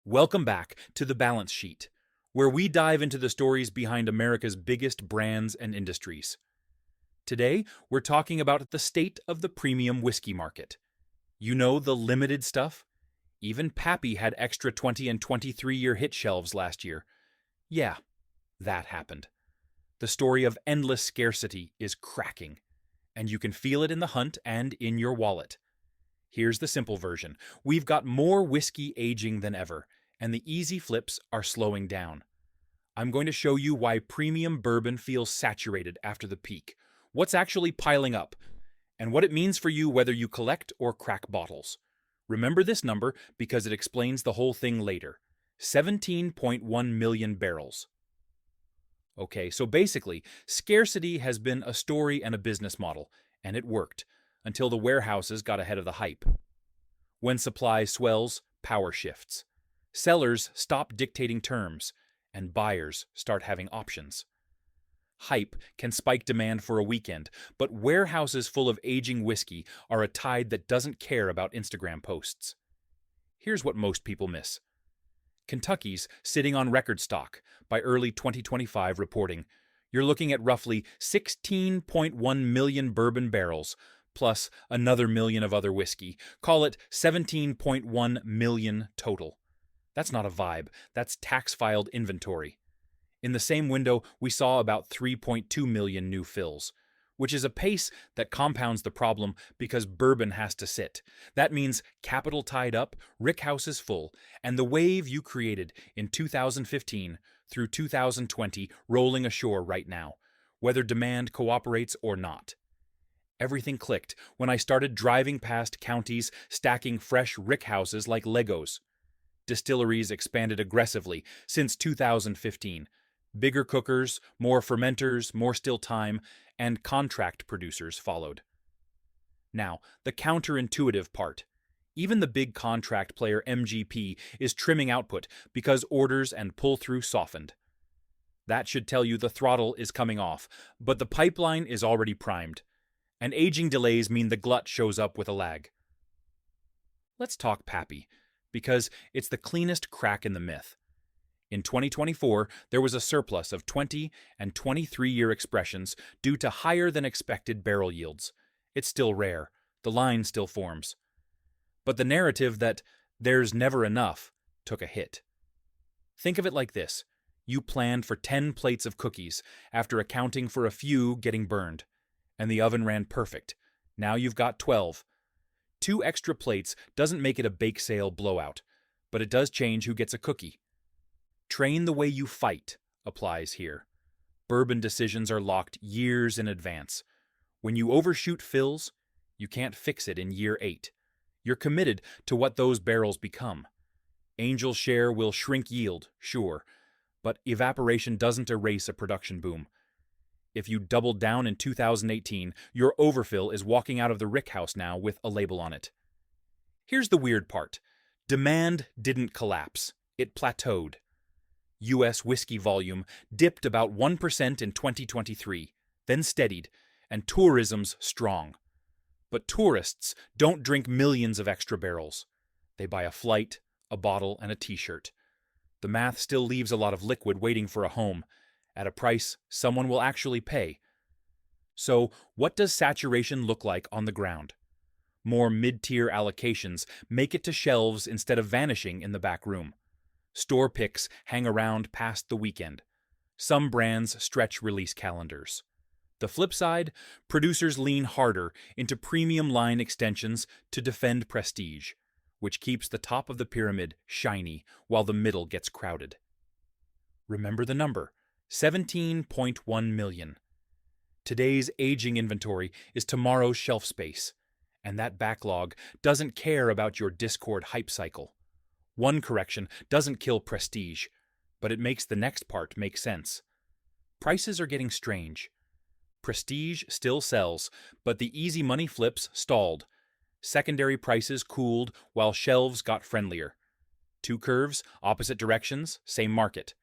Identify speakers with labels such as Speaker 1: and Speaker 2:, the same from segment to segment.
Speaker 1: Welcome back to The Balance Sheet, where we dive into the stories behind America's biggest brands and industries. Today, we're talking about the state of the premium whiskey market. You know, the limited stuff? Even Pappy had extra 20 and 23-year hit shelves last year. Yeah, that happened. The story of endless scarcity is cracking, and you can feel it in the hunt and in your wallet. Here's the simple version. We've got more whiskey aging than ever, and the easy flips are slowing down. I'm going to show you why premium bourbon feels saturated after the peak, what's actually piling up, and what it means for you whether you collect or crack bottles. Remember this number because it explains the whole thing later. 17.1 million barrels. Okay, so basically, scarcity has been a story and a business model, and it worked, until the warehouses got ahead of the hype. When supply swells, power shifts. Sellers stop dictating terms, and buyers start having options. Hype can spike demand for a weekend, but warehouses full of aging whiskey are a tide that doesn't care about Instagram posts. Here's what most people miss. Kentucky's sitting on record stock by early 2025 reporting. You're looking at roughly 16.1 million bourbon barrels, plus another million of other whiskey. Call it 17.1 million total. That's not a vibe, that's tax-filed inventory. In the same window, we saw about 3.2 million new fills, which is a pace that compounds the problem because bourbon has to sit. That means capital tied up, rickhouses full, and the wave you created in 2015 through 2020 rolling ashore right now, whether demand cooperates or not. Everything clicked when I started driving past counties stacking fresh rickhouses like Legos. Distilleries expanded aggressively since 2015. Bigger cookers, more fermenters, more still time, and contract producers followed. Now, the counterintuitive part. Even the big contract player MGP is trimming output because orders and pull-through softened. That should tell you the throttle is coming off, but the pipeline is already primed. And aging delays mean the glut shows up with a lag. Let's talk Pappy, because it's the cleanest crack in the myth. In 2024, there was a surplus of 20 and 23-year expressions due to higher than expected barrel yields. It's still rare. The line still forms. But the narrative that there's never enough took a hit. Think of it like this. You planned for 10 plates of cookies after accounting for a few getting burned, and the oven ran perfect. Now you've got 12. 2 extra plates doesn't make it a bake sale blowout, but it does change who gets a cookie. Train the way you fight applies here. Bourbon decisions are locked years in advance. When you overshoot fills, you can't fix it in year 8. You're committed to what those barrels become. Angel share will shrink yield, sure, but evaporation doesn't erase a production boom. If you doubled down in 2018, your overfill is walking out of the rickhouse now with a label on it. Here's the weird part. Demand didn't collapse. It plateaued. U.S. whiskey volume dipped about 1% in 2023, then steadied, and tourism's strong. But tourists don't drink millions of extra barrels. They buy a flight, a bottle, and a t-shirt. The math still leaves a lot of liquid waiting for a home, at a price someone will actually pay. So, what does saturation look like on the ground? More mid-tier allocations make it to shelves instead of vanishing in the back room. Store picks hang around past the weekend. Some brands stretch release calendars. The flip side, producers lean harder into premium line extensions to defend prestige, which keeps the top of the pyramid shiny while the middle gets crowded. Remember the number, 17.1 million. Today's aging inventory is tomorrow's shelf space, and that backlog doesn't care about your Discord hype cycle. One correction doesn't kill prestige, but it makes the next part make sense. Prices are getting strange. Prestige still sells, but the easy money flips stalled. Secondary prices cooled while shelves got friendlier. 2 curves, opposite directions, same market.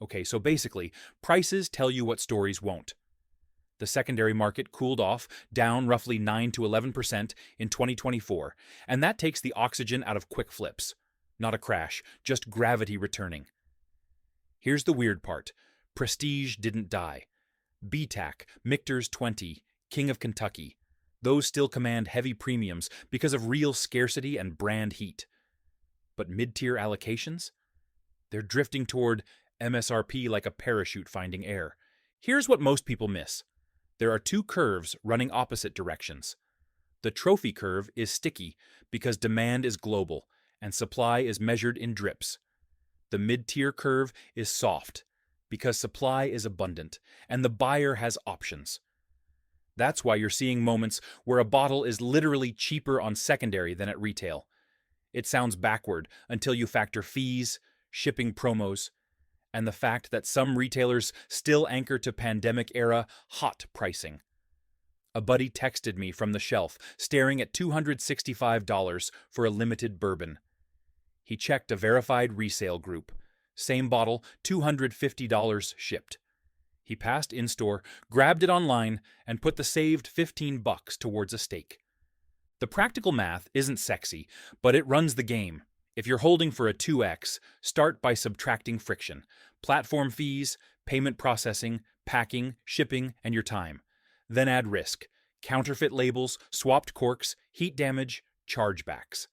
Speaker 1: Okay, so basically, prices tell you what stories won't. The secondary market cooled off, down roughly 9 to 11% in 2024, and that takes the oxygen out of quick flips. Not a crash, just gravity returning. Here's the weird part. Prestige didn't die. BTAC, Michter's 20, King of Kentucky. Those still command heavy premiums because of real scarcity and brand heat. But mid-tier allocations? They're drifting toward MSRP like a parachute finding air. Here's what most people miss. There are two curves running opposite directions. The trophy curve is sticky because demand is global and supply is measured in drips. The mid-tier curve is soft because supply is abundant and the buyer has options. That's why you're seeing moments where a bottle is literally cheaper on secondary than at retail. It sounds backward until you factor fees, shipping promos, and the fact that some retailers still anchor to pandemic-era hot pricing. A buddy texted me from the shelf, staring at $265 for a limited bourbon. He checked a verified resale group. Same bottle, $250 shipped. He passed in-store, grabbed it online, and put the saved $15 towards a steak. The practical math isn't sexy, but it runs the game. If you're holding for a 2x, start by subtracting friction, platform fees, payment processing, packing, shipping, and your time. Then add risk, counterfeit labels, swapped corks, heat damage, chargebacks.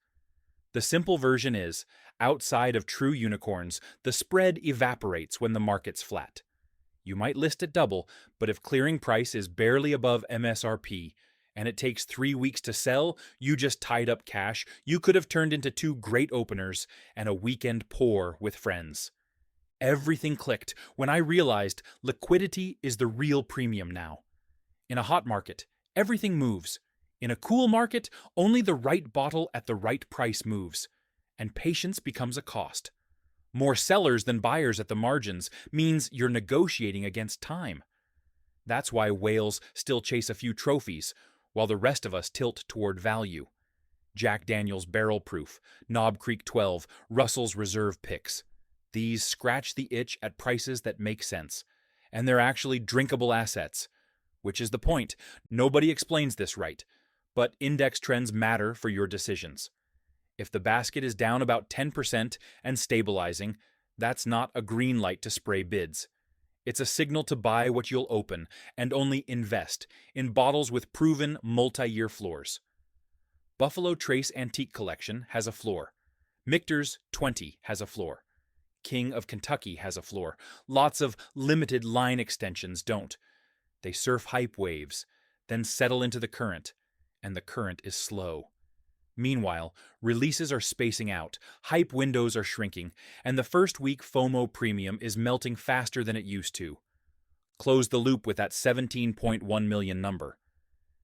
Speaker 1: The simple version is, outside of true unicorns, the spread evaporates when the market's flat. You might list at double, but if clearing price is barely above MSRP, and it takes 3 weeks to sell, you just tied up cash you could have turned into 2 great openers and a weekend pour with friends. Everything clicked when I realized liquidity is the real premium now. In a hot market, everything moves. In a cool market, only the right bottle at the right price moves, and patience becomes a cost. More sellers than buyers at the margins means you're negotiating against time. That's why whales still chase a few trophies, while the rest of us tilt toward value. Jack Daniel's Barrel Proof, Knob Creek 12, Russell's Reserve Picks. These scratch the itch at prices that make sense, and they're actually drinkable assets. Which is the point. Nobody explains this right, but index trends matter for your decisions. If the basket is down about 10% and stabilizing, that's not a green light to spray bids. It's a signal to buy what you'll open and only invest in bottles with proven multi-year floors. Buffalo Trace Antique Collection has a floor. Michter's 20 has a floor. King of Kentucky has a floor. Lots of limited line extensions don't. They surf hype waves, then settle into the current, and the current is slow. Meanwhile, releases are spacing out, hype windows are shrinking, and the first week FOMO premium is melting faster than it used to. Close the loop with that 17.1 million number.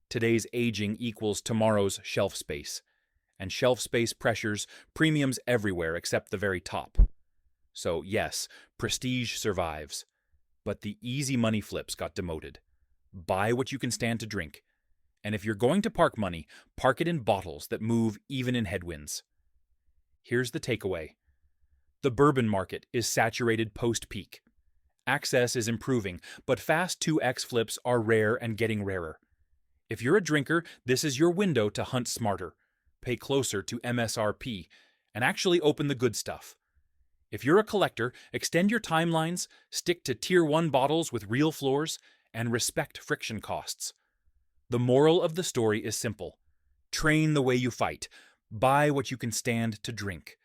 Speaker 1: Today's aging equals tomorrow's shelf space, and shelf space pressures premiums everywhere except the very top. So yes, prestige survives, but the easy money flips got demoted. Buy what you can stand to drink. And if you're going to park money, park it in bottles that move even in headwinds. Here's the takeaway. The bourbon market is saturated post-peak. Access is improving, but fast 2x flips are rare and getting rarer. If you're a drinker, this is your window to hunt smarter, pay closer to MSRP, and actually open the good stuff. If you're a collector, extend your timelines, stick to Tier 1 bottles with real floors, and respect friction costs. The moral of the story is simple. Train the way you fight. Buy what you can stand to drink.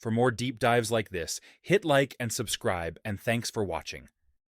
Speaker 1: For more deep dives like this, hit like and subscribe, and thanks for watching.